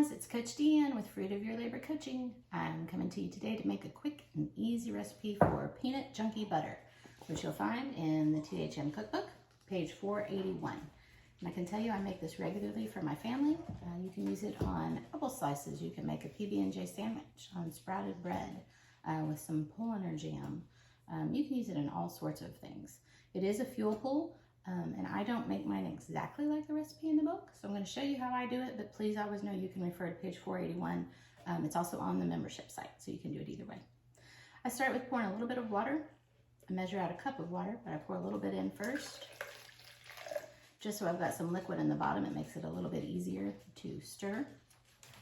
Mamas, it's Coach Deanne with Fruit of Your Labor Coaching. I'm coming to you today to make a quick and easy recipe for peanut junkie butter, which you'll find in the THM Cookbook, page 481. And I can tell you I make this regularly for my family. You can use it on apple slices. You can make a PB&J sandwich on sprouted bread with some Polaner jam. You can use it in all sorts of things. It is a fuel pool. And I don't make mine exactly like the recipe in the book, so I'm going to show you how I do it, but please always know you can refer to page 481. It's also on the membership site, so you can do it either way. I start with pouring a little bit of water. I measure out a cup of water, but I pour a little bit in first, just so I've got some liquid in the bottom. It makes it a little bit easier to stir.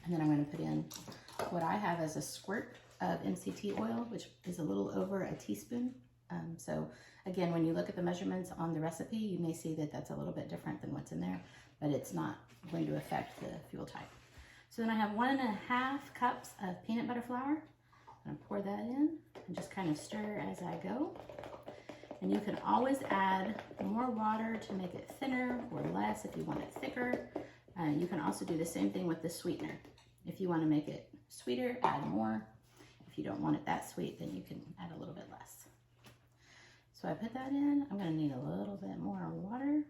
And then I'm going to put in what I have as a squirt of MCT oil, which is a little over a teaspoon. So again, when you look at the measurements on the recipe, you may see that that's a little bit different than what's in there, but it's not going to affect the fuel type. So then I have 1.5 cups of peanut butter flour. I'm going to pour that in and just kind of stir as I go. And you can always add more water to make it thinner or less if you want it thicker. You can also do the same thing with the sweetener. If you want to make it sweeter, add more. If you don't want it that sweet, then you can add a little bit less. So I put that in. I'm going to need a little bit more water.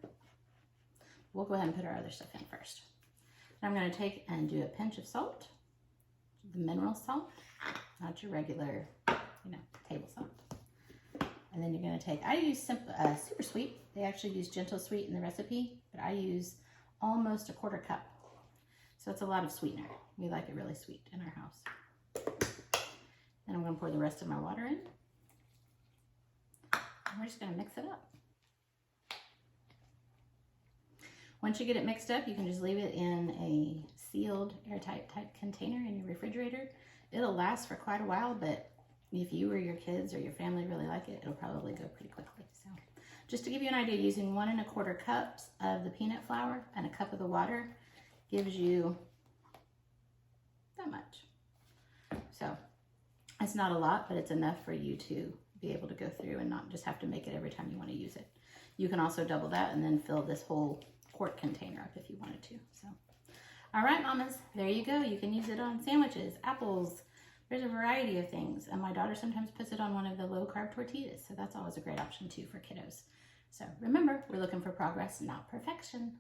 We'll go ahead and put our other stuff in first. I'm going to take and do a pinch of salt, the mineral salt, not your regular, table salt. And then you're going to take, I use super sweet. They actually use gentle sweet in the recipe, but I use almost 1/4 cup. So it's a lot of sweetener. We like it really sweet in our house. Then I'm going to pour the rest of my water in. We're just going to mix it up. Once you get it mixed up, you can just leave it in a sealed, airtight type container in your refrigerator. It'll last for quite a while, but if you or your kids or your family really like it, it'll probably go pretty quickly. So just to give you an idea, using 1.25 cups of the peanut flour and a cup of the water gives you that much. So it's not a lot, but it's enough for you to be able to go through and not just have to make it every time you want to use it. You can also double that and then fill this whole quart container up if you wanted to. So, all right, mamas, there you go. You can use it on sandwiches, apples. There's a variety of things. And my daughter sometimes puts it on one of the low-carb tortillas. So that's always a great option too for kiddos. So remember, we're looking for progress, not perfection.